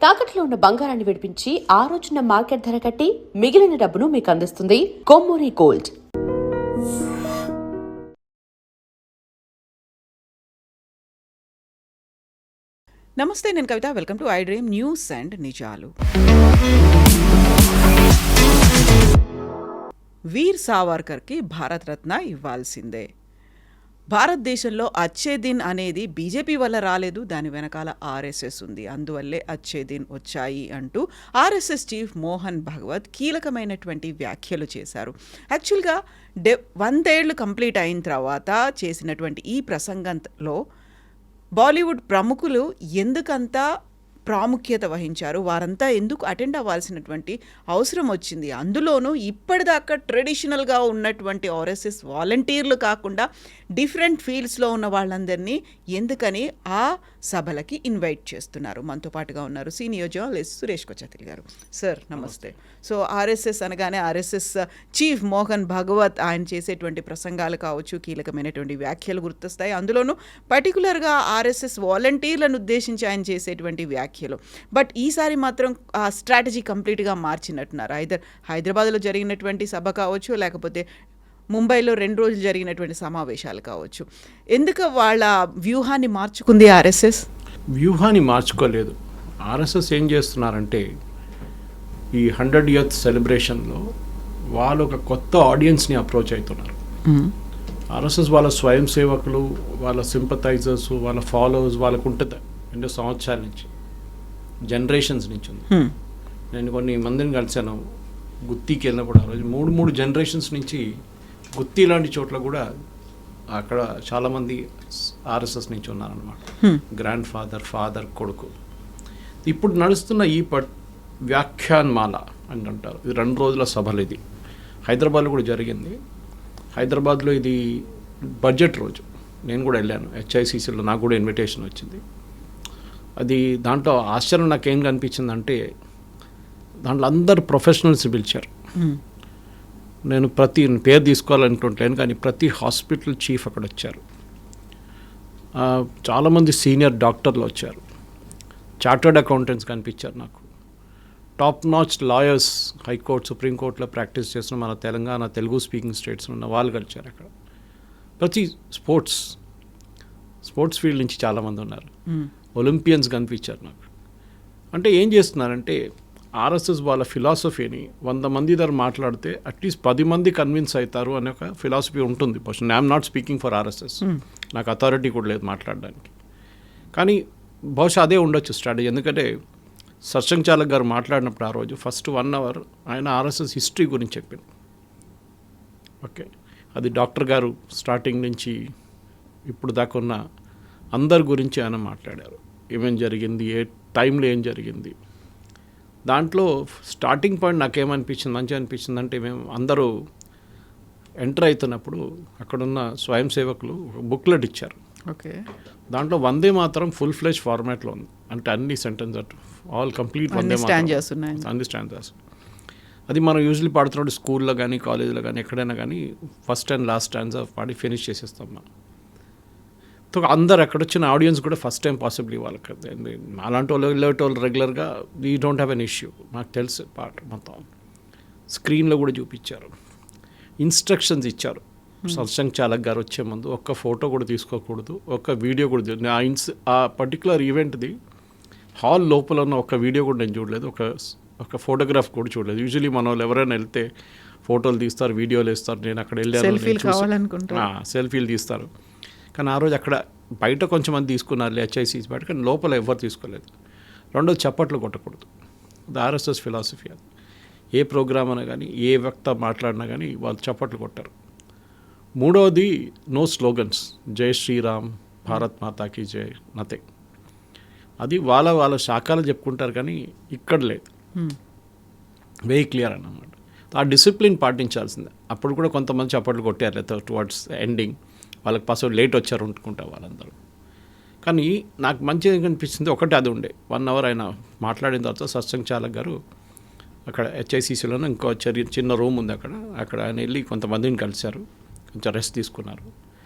తాకట్లో ఉన్న బంగారాన్ని విడిపించి ఆ రోజున మార్కెట్ ధర కట్టి మిగిలిన డబ్బును మీకు అందిస్తుంది కొమ్మూరి గోల్డ్. నమస్తే, నేను Kavitha. Welcome to I dream news and నిజాలు. వీర్ సావర్కర్కి భారతరత్న ఇవ్వాల్సిందే. భారతదేశంలో అచ్చే దిన్ అనేది బీజేపీ వల్ల రాలేదు, దాని వెనకాల ఆర్ఎస్ఎస్ ఉంది, అందువల్లే అచ్చే దిన్ వచ్చాయి అంటూ ఆర్ఎస్ఎస్ చీఫ్ మోహన్ భాగవత్ కీలకమైనటువంటి వ్యాఖ్యలు చేశారు. యాక్చువల్గా 100 ఏళ్ళు కంప్లీట్ అయిన తర్వాత చేసినటువంటి ఈ ప్రసంగంలో బాలీవుడ్ ప్రముఖులు ఎందుకంతా ప్రాముఖ్యత వహించారు, వారంతా ఎందుకు అటెండ్ అవ్వాల్సినటువంటి అవసరం వచ్చింది, అందులోనూ ఇప్పటిదాకా ట్రెడిషనల్గా ఉన్నటువంటి ఆర్ఎస్ఎస్ వాలంటీర్లు కాకుండా డిఫరెంట్ ఫీల్డ్స్లో ఉన్న వాళ్ళందరినీ ఎందుకని ఆ సభలకి ఇన్వైట్ చేస్తున్నారు. మనతో పాటుగా ఉన్నారు సీనియర్ జర్నలిస్ట్ సురేష్ కొచ్చతిల్ గారు. సార్ నమస్తే. సో ఆర్ఎస్ఎస్ అనగానే ఆర్ఎస్ఎస్ చీఫ్ మోహన్ భాగవత్ ఆయన చేసేటువంటి ప్రసంగాలు కావచ్చు, కీలకమైనటువంటి వ్యాఖ్యలు గుర్తొస్తాయి. అందులోనూ పర్టికులర్గా ఆర్ఎస్ఎస్ వాలంటీర్లను ఉద్దేశించి ఆయన చేసేటువంటి వ్యాఖ్యలు. బట్ ఈసారి మాత్రం ఆ స్ట్రాటజీ కంప్లీట్గా మార్చినట్టున్నారు. హైదరాబాద్లో జరిగినటువంటి సభ కావచ్చు, లేకపోతే ముంబైలో 2 రోజులు జరిగినటువంటి సమావేశాలు కావచ్చు, ఎందుకు వాళ్ళ వ్యూహాన్ని మార్చుకుంది ఆర్ఎస్ఎస్? వ్యూహాన్ని మార్చుకోలేదు. ఆర్ఎస్ఎస్ ఏం చేస్తున్నారంటే ఈ 100 ఇయర్స్ సెలబ్రేషన్లో వాళ్ళు ఒక కొత్త ఆడియన్స్ని అప్రోచ్ అవుతున్నారు. ఆర్ఎస్ఎస్ వాళ్ళ స్వయం సేవకులు, వాళ్ళ సింపథైజర్స్, వాళ్ళ ఫాలోవర్స్ వాళ్ళకు ఉంటుంది 2 సంవత్సరాల నుంచి, జనరేషన్స్ నుంచి ఉంది. నేను కొన్ని మందిని కలిసాను గుత్తికి వెళ్ళినప్పుడు. ఆ రోజు 3 జనరేషన్స్ నుంచి గుత్తి లాంటి చోట్ల కూడా అక్కడ చాలామంది ఆర్ఎస్ఎస్ నుంచి ఉన్నారనమాట. గ్రాండ్ ఫాదర్ కొడుకు. ఇప్పుడు నడుస్తున్న ఈ వ్యాఖ్యాన్మాల అని అంటారు, ఇది 2 రోజుల సభలు. ఇది హైదరాబాద్లో కూడా జరిగింది. హైదరాబాద్లో ఇది బడ్జెట్ రోజు, నేను కూడా వెళ్ళాను. హెచ్ఐసిసిలో నాకు కూడా ఇన్విటేషన్ వచ్చింది. అది దాంట్లో ఆశ్చర్యం నాకేం కనిపించిందంటే దాంట్లో అందరు ప్రొఫెషనల్స్ పిలిచారు. నేను పేరు తీసుకోవాలనుకుంటలేను, కానీ ప్రతి హాస్పిటల్ చీఫ్ అక్కడ వచ్చారు. చాలామంది సీనియర్ డాక్టర్లు వచ్చారు. చార్టర్డ్ అకౌంటెంట్స్ కనిపించారు నాకు. టాప్ నాచ్ లాయర్స్, హైకోర్టు, సుప్రీంకోర్టులో ప్రాక్టీస్ చేసిన మన తెలంగాణ, తెలుగు స్పీకింగ్ స్టేట్స్ ఉన్న వాళ్ళు కలిచారు అక్కడ. ప్రతి స్పోర్ట్స్ ఫీల్డ్ నుంచి చాలామంది ఉన్నారు. ఒలింపియన్స్ కనిపించారు నాకు. అంటే ఏం చేస్తున్నారంటే ఆర్ఎస్ఎస్ వాళ్ళ ఫిలాసఫీని 100 మంది దగ్గర మాట్లాడితే అట్లీస్ట్ 10 మంది కన్విన్స్ అవుతారు అనే ఒక ఫిలాసఫీ ఉంటుంది. I'm not speaking for RSS, నాకు అథారిటీ కూడా లేదు మాట్లాడడానికి, కానీ బహుశా అదే ఉండొచ్చు స్ట్రాటజీ. ఎందుకంటే సత్సంగ్ చాలక్ గారు మాట్లాడినప్పుడు ఆ రోజు ఫస్ట్ 1 అవర్ ఆయన ఆర్ఎస్ఎస్ హిస్టరీ గురించి చెప్పారు. ఓకే, అది డాక్టర్ గారు స్టార్టింగ్ నుంచి ఇప్పుడు దాకా ఉన్న అందరి గురించి ఆయన మాట్లాడారు. ఏమేం జరిగింది, ఏ టైంలో ఏం జరిగింది. దాంట్లో స్టార్టింగ్ పాయింట్ నాకేమనిపించింది, మంచిగా అనిపించింది అంటే, మేము అందరూ ఎంటర్ అవుతున్నప్పుడు అక్కడున్న స్వయం సేవకులు బుక్లెట్ ఇచ్చారు. ఓకే, దాంట్లో వందే మాత్రం ఫుల్ ఫ్లెజ్ ఫార్మాట్లో ఉంది. అంటే అన్ని సెంటెన్స్ ఆల్ కంప్లీట్ వందే మాత్రం అండర్స్టాండ్. అది మనం యూజువల్లీ పాడుతున్నప్పుడు స్కూల్లో కానీ కాలేజీలో కానీ ఎక్కడైనా కానీ ఫస్ట్ అండ్ లాస్ట్ స్టాండ్స్ పాడి ఫినిష్ చేసేస్తాం మనం. అందరు అక్కడ వచ్చిన ఆడియన్స్ కూడా ఫస్ట్ టైం పాసిబుల్ వాళ్ళకి. అలాంటి వాళ్ళు వెళ్ళేటోళ్ళు రెగ్యులర్గా we don't have an issue, నాకు తెలుసు పాట మొత్తం. స్క్రీన్లో కూడా చూపించారు, ఇన్స్ట్రక్షన్స్ ఇచ్చారు. సత్సంగ్ చాలక్ గారు వచ్చే ముందు ఒక్క ఫోటో కూడా తీసుకోకూడదు, ఒక్క వీడియో కూడా ఆ పర్టికులర్ ఈవెంట్ది హాల్ లోపల ఉన్న ఒక్క వీడియో కూడా నేను చూడలేదు, ఒక ఫోటోగ్రాఫ్ కూడా చూడలేదు. యూజువలీ మన వాళ్ళు ఎవరైనా వెళ్తే ఫోటోలు తీస్తారు, వీడియోలు వేస్తారు. నేను అక్కడ వెళ్ళాను, సెల్ఫీలు తీస్తారు. కానీ ఆ రోజు అక్కడ బయట కొంచెం మంది తీసుకున్నారు హెచ్ఐసిసి బయట, కానీ లోపల ఎవరు తీసుకోలేదు. రెండోది చప్పట్లు కొట్టకూడదు, అది ఆర్ఎస్ఎస్ ఫిలాసఫీ. అది ఏ ప్రోగ్రామ్ అయినా కానీ ఏ వ్యక్తి మాట్లాడినా కానీ వాళ్ళు చప్పట్లు కొట్టారు. మూడవది నో స్లోగన్స్, జై శ్రీరామ్, భారత్ మాతాకి జై, నథింగ్. అది వాళ్ళ శాఖలు చెప్పుకుంటారు, కానీ ఇక్కడ లేదు. వెరీ క్లియర్ అన్నమాట. ఆ డిసిప్లిన్ పాటించాల్సిందే. అప్పుడు కూడా కొంతమంది చప్పట్లు కొట్టారు టువర్డ్స్ ఎండింగ్, వాళ్ళకి పాస్వర్డ్ లేట్ వచ్చారు అనుకుంటా వాళ్ళందరూ. కానీ నాకు మంచిగా అనిపించింది ఒకటి, అది ఉండే 1 అవర్ ఆయన మాట్లాడిన తర్వాత సత్సంగ్ చాలక్ గారు అక్కడ హెచ్ఐసిసిలోనే ఇంకో చిన్న రూమ్ ఉంది అక్కడ ఆయన వెళ్ళి కొంతమందిని కలిశారు, కొంచెం రెస్ట్ తీసుకున్నారు.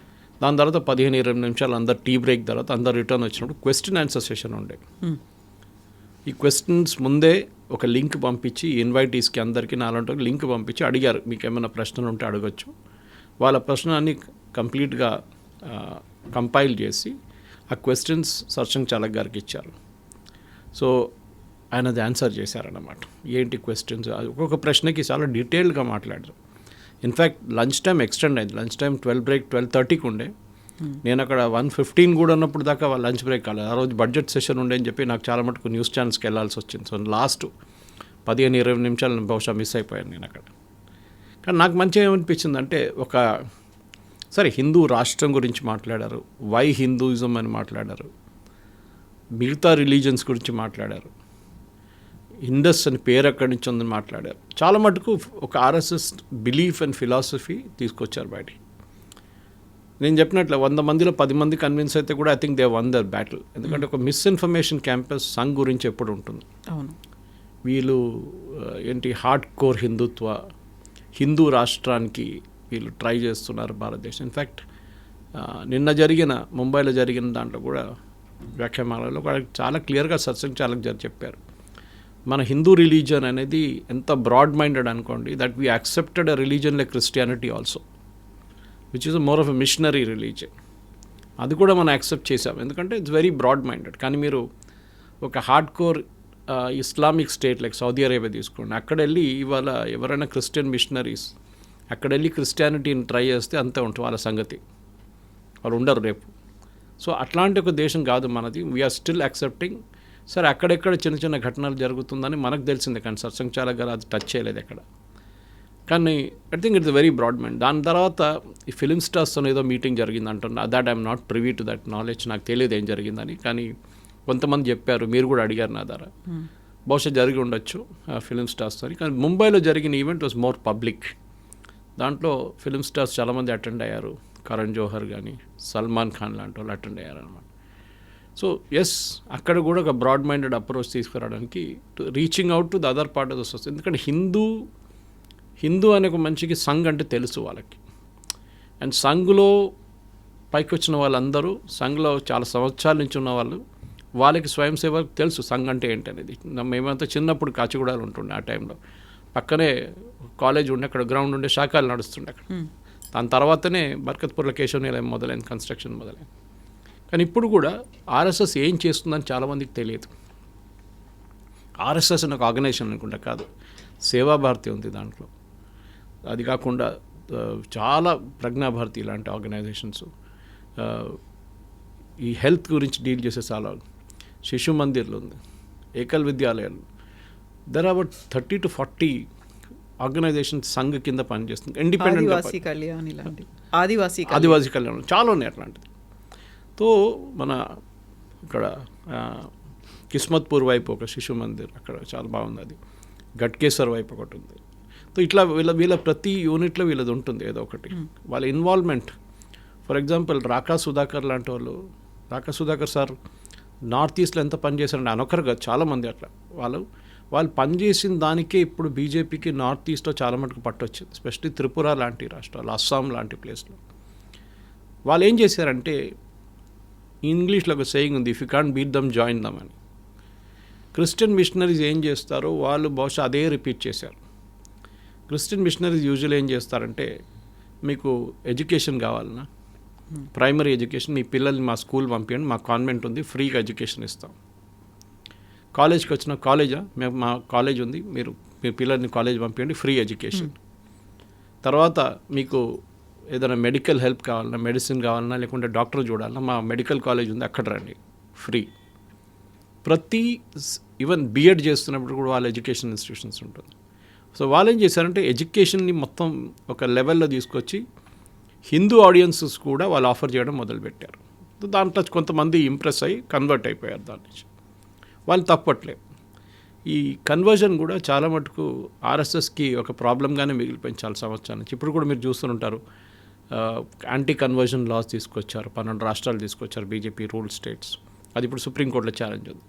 దాని తర్వాత 15-20 నిమిషాలు అందరు టీ బ్రేక్ తర్వాత అందరు రిటర్న్ వచ్చినప్పుడు క్వశ్చన్ ఆన్సర్ సెషన్ ఉండే. ఈ క్వశ్చన్స్ ముందే ఒక లింక్ పంపించి ఇన్వైటీస్కి అందరికీ నాలంటే లింక్ పంపించి అడిగారు, మీకు ఏమైనా ప్రశ్నలు ఉంటే అడగచ్చు. వాళ్ళ ప్రశ్నలన్నీ కంప్లీట్గా కంపైల్ చేసి ఆ క్వశ్చన్స్ సర్సంగ్ చాలక్ గారికి ఇచ్చారు. సో ఆయన అది ఆన్సర్ చేశారన్నమాట. ఏంటి క్వశ్చన్స్, ఒక్కొక్క ప్రశ్నకి చాలా డీటెయిల్గా మాట్లాడారు. ఇన్ఫ్యాక్ట్ లంచ్ టైం ఎక్స్టెండ్ అయింది. లంచ్ టైం 12 బ్రేక్ 12:30కి ఉండే. నేను అక్కడ 1:15 కూడా ఉన్నప్పుడు దాకా వాళ్ళ లంచ్ బ్రేక్ కాలేదు. ఆ రోజు బడ్జెట్ సెషన్ ఉండే అని చెప్పి నాకు చాలా మటుకు న్యూస్ ఛానల్స్కి వెళ్ళాల్సి వచ్చింది. సో లాస్ట్ 15-20 నిమిషాలు బహుశా మిస్ అయిపోయాను నేను అక్కడ. కానీ నాకు మంచిగా ఏమనిపించింది అంటే, సరే హిందూ రాష్ట్రం గురించి మాట్లాడారు, వై హిందూయిజం అని మాట్లాడారు, మిగతా రిలీజన్స్ గురించి మాట్లాడారు, ఇండస్ అని పేరు ఎక్కడి నుంచి ఉందని మాట్లాడారు. చాలా మటుకు ఒక ఆర్ఎస్ఎస్ బిలీఫ్ అండ్ ఫిలాసఫీ తీసుకొచ్చారు బయటికి. నేను చెప్పినట్లు 100 మందిలో 10 మంది కన్విన్స్ అయితే కూడా I think they won their battle. ఎందుకంటే ఒక మిస్ఇన్ఫర్మేషన్ క్యాంపస్ సంఘ్ గురించి ఎప్పుడు ఉంటుంది. అవును, వీళ్ళు ఏంటి హార్డ్ కోర్ హిందుత్వ, హిందూ రాష్ట్రానికి వీళ్ళు ట్రై చేస్తున్నారు భారతదేశం. ఇన్ఫ్యాక్ట్ నిన్న జరిగిన ముంబైలో జరిగిన దాంట్లో కూడా వ్యాఖ్యానాలలో చాలా క్లియర్గా సత్సంగ్ చాలక్ గారు చెప్పారు, మన హిందూ రిలీజన్ అనేది ఎంత బ్రాడ్ మైండెడ్ అనుకోండి, that we accepted a religion like Christianity also, which is more of a machinery religion. అది కూడా మనం యాక్సెప్ట్ చేసాం, ఎందుకంటే ఇట్స్ వెరీ బ్రాడ్ మైండెడ్. కానీ మీరు ఒక hard core Islamic state like Saudi Arabia తీసుకోండి, అక్కడ వెళ్ళి ఇవాళ ఎవరైనా క్రిస్టియన్ మిషనరీస్ అక్కడ వెళ్ళి క్రిస్టియానిటీని ట్రై చేస్తే అంతే ఉంటుంది వాళ్ళ సంగతి, వాళ్ళు ఉండరు రేపు. సో అట్లాంటి ఒక దేశం కాదు మనది. We are still accepting. సరే అక్కడెక్కడ చిన్న చిన్న ఘటనలు జరుగుతుందని మనకు తెలిసిందే, కానీ సత్సంగ్ చాలక్ గారు అది టచ్ చేయలేదు ఎక్కడ. కానీ I think it's very broad mind. దాని తర్వాత ఈ ఫిలిం స్టార్స్తో ఏదో మీటింగ్ జరిగింది అంటున్నా, that I'm not privy to that knowledge, నాకు తెలియదు ఏం జరిగిందని. కానీ కొంతమంది చెప్పారు, మీరు కూడా అడిగారు నా ద్వారా, బహుశా జరిగి ఉండొచ్చు ఫిలిం స్టార్స్తో. కానీ ముంబైలో జరిగిన ఈవెంట్ వాజ్ మోర్ పబ్లిక్. దాంట్లో ఫిలిం స్టార్స్ చాలామంది అటెండ్ అయ్యారు, కరణ్ జోహర్ కానీ సల్మాన్ ఖాన్ లాంటి వాళ్ళు అటెండ్ అయ్యారు అనమాట. సో ఎస్, అక్కడ కూడా ఒక బ్రాడ్ మైండెడ్ అప్రోచ్ తీసుకురావడానికి reaching out to the other part of the society. ఎందుకంటే హిందూ అనే ఒక మనిషికి సంఘ్ అంటే తెలుసు వాళ్ళకి. అండ్ సంఘ్లో పైకి వచ్చిన వాళ్ళందరూ, సంఘ్లో చాలా సంవత్సరాల నుంచి ఉన్న వాళ్ళు, వాళ్ళకి స్వయం సేవకు తెలుసు సంఘ్ అంటే ఏంటి అనేది. మేమంతా చిన్నప్పుడు కాచిగూడలో ఉంటుండే, ఆ టైంలో పక్కనే కాలేజ్ ఉండే, అక్కడ గ్రౌండ్ ఉండే, శాఖలు నడుస్తుండే అక్కడ. దాని తర్వాతనే బర్కత్పూర్లో కేశవ నిలయం మొదలైంది, కన్స్ట్రక్షన్ మొదలైంది. కానీ ఇప్పుడు కూడా ఆర్ఎస్ఎస్ ఏం చేస్తుందని చాలామందికి తెలియదు. ఆర్ఎస్ఎస్ అని ఒక ఆర్గనైజేషన్ అనుకుంటా కాదు, సేవాభారతి ఉంది దాంట్లో. అది కాకుండా చాలా ప్రజ్ఞాభారతి ఇలాంటి ఆర్గనైజేషన్స్, ఈ హెల్త్ గురించి డీల్ చేసే చాలా శిశు మందిర్లు ఉంది, ఏకల్ విద్యాలయాలు. There are about 30 to 40 organisation Sangh కింద పనిచేస్తుంది. ఇండిపెండెంట్ ఆదివాసీ కళ్యాణం చాలా ఉన్నాయి అట్లాంటిది. తో మన ఇక్కడ కిస్మత్పూర్ వైపు ఒక శిశు మందిర్, అక్కడ చాలా బాగుంది. అది గట్కేశ్వర్ వైపు ఒకటి ఉంది. సో ఇట్లా వీళ్ళ ప్రతి యూనిట్లో వీళ్ళది ఉంటుంది ఏదో ఒకటి. వాళ్ళ ఇన్వాల్వ్మెంట్, ఫర్ ఎగ్జాంపుల్ రాకా సుధాకర్ లాంటి వాళ్ళు, రాకా సుధాకర్ సార్ నార్త్ ఈస్ట్లో ఎంత పనిచేశారంటే అనొకరుగా చాలామంది అట్లా వాళ్ళు పనిచేసిన దానికే ఇప్పుడు బీజేపీకి నార్త్ ఈస్ట్లో చాలా మటుకు పట్టొచ్చింది, ఎస్పెషల్లీ త్రిపుర లాంటి రాష్ట్రాలు, అస్సాం లాంటి ప్లేస్లో. వాళ్ళు ఏం చేశారంటే, ఇంగ్లీష్లో ఒక సేయింగ్ ఉంది, if you can't beat them join them అని. క్రిస్టియన్ మిషనరీస్ ఏం చేస్తారో వాళ్ళు బహుశా అదే రిపీట్ చేశారు. క్రిస్టియన్ మిషనరీస్ యూజువల్ ఏం చేస్తారంటే, మీకు ఎడ్యుకేషన్ కావాలన్నా, ప్రైమరీ ఎడ్యుకేషన్, మీ పిల్లల్ని మా స్కూల్ పంపించండి, మా కాన్వెంట్ ఉంది, ఫ్రీగా ఎడ్యుకేషన్ ఇస్తాం. కాలేజ్కి వచ్చిన కాలేజా, మేము మా కాలేజ్ ఉంది, మీరు మీ పిల్లల్ని కాలేజ్ పంపించండి, ఫ్రీ ఎడ్యుకేషన్. తర్వాత మీకు ఏదైనా మెడికల్ హెల్ప్ కావాలన్నా, మెడిసిన్ కావాలన్నా, లేకుంటే డాక్టర్ చూడాలన్నా, మా మెడికల్ కాలేజ్ ఉంది, అక్కడ రండి, ఫ్రీ. ఈవెన్ బీఎడ్ చేస్తున్నప్పుడు కూడా వాళ్ళ ఎడ్యుకేషన్ ఇన్స్టిట్యూషన్స్ ఉంటుంది. సో వాళ్ళు ఏం చేశారంటే ఎడ్యుకేషన్ని మొత్తం ఒక లెవెల్లో తీసుకొచ్చి హిందూ ఆడియన్సెస్ కూడా వాళ్ళు ఆఫర్ చేయడం మొదలుపెట్టారు. దాంట్లో కొంతమంది ఇంప్రెస్ అయ్యి కన్వర్ట్ అయిపోయారు దాని నుంచి. వాళ్ళు తప్పట్లేదు. ఈ కన్వర్జన్ కూడా చాలా మటుకు ఆర్ఎస్ఎస్కి ఒక ప్రాబ్లంగానే మిగిలిపోయింది చాలా సంవత్సరాల నుంచి. ఇప్పుడు కూడా మీరు చూస్తుంటారు, యాంటీ కన్వర్జన్ లాస్ తీసుకొచ్చారు, 12 రాష్ట్రాలు తీసుకొచ్చారు బీజేపీ రూల్ స్టేట్స్. అది ఇప్పుడు సుప్రీంకోర్టులో ఛాలెంజ్ ఉంది.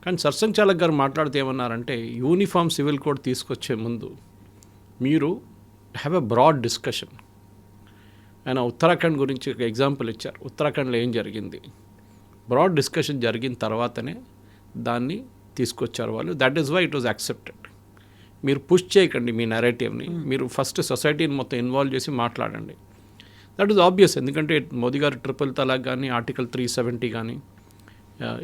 కానీ సర్సంగ్ చాలక్ గారు మాట్లాడితే ఏమన్నారంటే, యూనిఫామ్ సివిల్ కోడ్ తీసుకొచ్చే ముందు మీరు హ్యావ్ ఎ బ్రాడ్ డిస్కషన్. ఆయన ఉత్తరాఖండ్ గురించి ఒక ఎగ్జాంపుల్ ఇచ్చారు. ఉత్తరాఖండ్లో ఏం జరిగింది, బ్రాడ్ డిస్కషన్ జరిగిన తర్వాతనే దాన్ని తీసుకొచ్చారు వాళ్ళు. That is why it was accepted. మీరు పుష్ చేయకండి మీ నెరేటివ్ని, మీరు ఫస్ట్ సొసైటీని మొత్తం ఇన్వాల్వ్ చేసి మాట్లాడండి. That is obvious. ఎందుకంటే మోదీ గారు ట్రిపుల్ తలాక్ కానీ ఆర్టికల్ 370 కానీ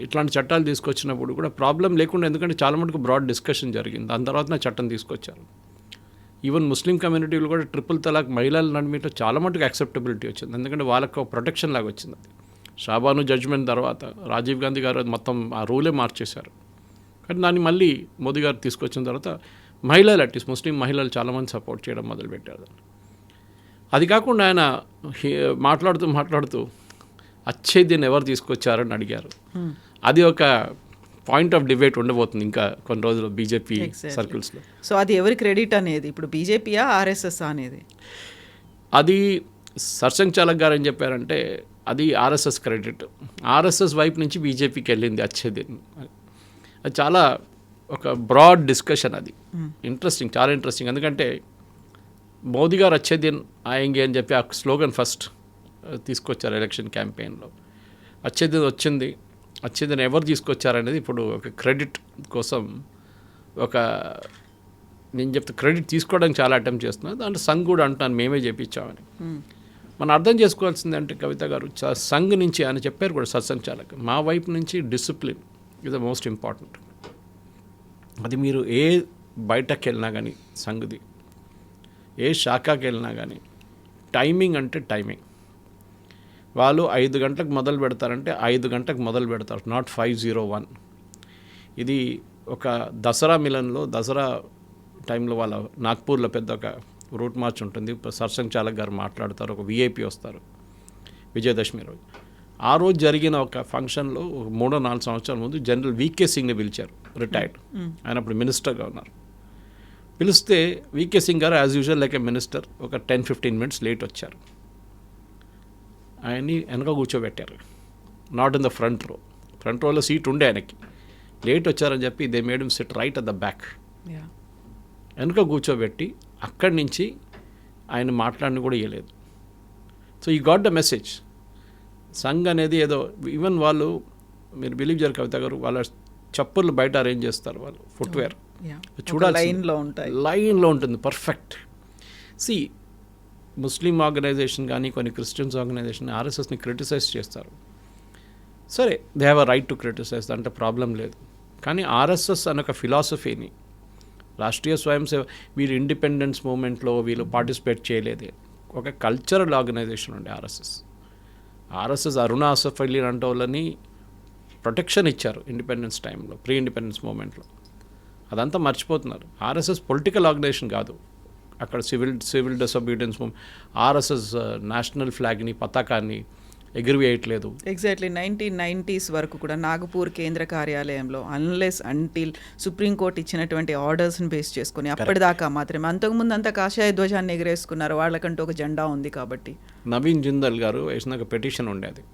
ఇట్లాంటి చట్టాలు తీసుకొచ్చినప్పుడు కూడా ప్రాబ్లం లేకుండా, ఎందుకంటే చాలా మటుకు బ్రాడ్ డిస్కషన్ జరిగింది. దాని తర్వాత చట్టం తీసుకొచ్చారు. ఈవెన్ ముస్లిం కమ్యూనిటీలు కూడా ట్రిపుల్ తలాక్ మహిళల నడిమిలో చాలా మటుకు యాక్సెప్టబిలిటీ వచ్చింది. ఎందుకంటే వాళ్ళకు ప్రొటెక్షన్ లాగా వచ్చింది. అది షాబాను జడ్జ్మెంట్ తర్వాత రాజీవ్ గాంధీ గారు మొత్తం ఆ రూలే మార్చేశారు. కానీ దాన్ని మళ్ళీ మోదీ గారు తీసుకొచ్చిన తర్వాత మహిళలు, అట్లీస్ట్ ముస్లిం మహిళలు చాలామంది సపోర్ట్ చేయడం మొదలుపెట్టారు. అది కాకుండా ఆయన మాట్లాడుతూ అచ్చే దిన్ ఎవరు తీసుకొచ్చారని అడిగారు. అది ఒక పాయింట్ ఆఫ్ డిబేట్ ఉండబోతుంది ఇంకా కొన్ని రోజులు బీజేపీ సర్కిల్స్లో. సో అది ఎవరి క్రెడిట్ అనేది, ఇప్పుడు బీజేపీయా ఆర్ఎస్ఎస్ అనేది? అది సర్సంఘ్ చాలక్ గారు ఏం చెప్పారంటే అది ఆర్ఎస్ఎస్ క్రెడిట్. ఆర్ఎస్ఎస్ వైపు నుంచి బీజేపీకి వెళ్ళింది అచ్చే దిన్. అది చాలా ఒక బ్రాడ్ డిస్కషన్. అది ఇంట్రెస్టింగ్, చాలా ఇంట్రెస్టింగ్. ఎందుకంటే మోదీ గారు అచ్చే దిన్ ఆయంగే అని చెప్పి ఆ స్లోగన్ ఫస్ట్ తీసుకొచ్చారు ఎలక్షన్ క్యాంపెయిన్లో. అచ్చే దిన్ వచ్చింది. అచ్చే దిన్ ఎవరు తీసుకొచ్చారనేది ఇప్పుడు ఒక క్రెడిట్ కోసం నేను చెప్తే క్రెడిట్ తీసుకోవడానికి చాలా అటెంప్ట్ చేస్తున్నాను. దాంట్లో సంఘ్ కూడా అంటాను మేమే చేయించామని. మనం అర్థం చేసుకోవాల్సింది అంటే కవిత గారు, సంఘ్ నుంచి ఆయన చెప్పారు కూడా సత్సంగ్ చాలక్, మా వైపు నుంచి discipline is the most important. అది మీరు ఏ బయటకు వెళ్ళినా కానీ, సంఘది ఏ శాఖకి వెళ్ళినా కానీ టైమింగ్ అంటే టైమింగ్. వాళ్ళు 5 గంటలకు మొదలు పెడతారంటే 5 గంటలకు మొదలు పెడతారు, నాట్ 5:01. ఇది ఒక దసరా మిలన్లో, దసరా టైంలో వాళ్ళ నాగ్పూర్లో పెద్ద ఒక రూట్ మార్చ్ ఉంటుంది. సర్సంఘ్ చాలక్ గారు మాట్లాడతారు, ఒక విఐపి వస్తారు విజయదశమి రోజు. ఆ రోజు జరిగిన ఒక ఫంక్షన్లో 3-4 సంవత్సరాల ముందు జనరల్ వికే సింగ్ని పిలిచారు, రిటైర్డ్. ఆయన అప్పుడు మినిస్టర్గా ఉన్నారు. పిలిస్తే వికే సింగ్ గారు యాజ్ యూజువల్ లైక్ ఏ మినిస్టర్ ఒక 10-15 మినిట్స్ లేట్ వచ్చారు. ఆయన్ని వెనక కూర్చోబెట్టారు, నాట్ ఇన్ ద ఫ్రంట్ రో. ఫ్రంట్ రోలో సీట్ ఉండే ఆయనకి. లేట్ వచ్చారని చెప్పి they made him SIT right at the back. వెనక కూర్చోబెట్టి అక్కడి నుంచి ఆయన మాట్లాడిన కూడా ఇవ్వలేదు. సో ఈ గాట్ ద మెసేజ్. సంఘ్ అనేది ఏదో, ఈవెన్ వాళ్ళు, మీరు బిలీవ్ చేయరు కవిత గారు, వాళ్ళ చప్పుర్లు బయట అరేంజ్ చేస్తారు వాళ్ళు, ఫుట్వేర్ చూడాలి, లైన్లో ఉంటుంది పర్ఫెక్ట్. సి ముస్లిం ఆర్గనైజేషన్ కానీ కొన్ని క్రిస్టియన్స్ ఆర్గనైజేషన్ ఆర్ఎస్ఎస్ని క్రిటిసైజ్ చేస్తారు. సరే, they have a right to criticise, అంటే ప్రాబ్లం లేదు. కానీ ఆర్ఎస్ఎస్ అనే ఒక ఫిలాసఫీని, రాష్ట్రీయ స్వయం సేవ, వీళ్ళు ఇండిపెండెన్స్ మూమెంట్లో వీళ్ళు పార్టిసిపేట్ చేయలేదే. ఒక కల్చరల్ ఆర్గనైజేషన్ ఉండే ఆర్ఎస్ఎస్ అరుణ ఆసఫ్ అలీ అంటే వాళ్ళని ప్రొటెక్షన్ ఇచ్చారు ఇండిపెండెన్స్ టైంలో, ప్రీ ఇండిపెండెన్స్ మూమెంట్లో. అదంతా మర్చిపోతున్నారు. ఆర్ఎస్ఎస్ పొలిటికల్ ఆర్గనైజేషన్ కాదు. అక్కడ civil disobedience movement, RSS national ఫ్లాగ్ని, పతాకాన్ని ఎగురవేయట్లేదు. ఎగ్జాక్ట్లీ 1990s వరకు కూడా నాగపూర్ కేంద్ర కార్యాలయంలో అన్లెస్ అంటిల్ సుప్రీంకోర్టు ఇచ్చినటువంటి ఆర్డర్స్ని బేస్ చేసుకుని అప్పటిదాకా మాత్రమే, అంతకుముందు అంతా కాషాయ ధ్వజాన్ని ఎగరేసుకున్నారు, వాళ్ళకంటూ ఒక జెండా ఉంది కాబట్టి. నవీన్ జిందల్ గారు వేసిన ఒక పెటిషన్ ఉండేది.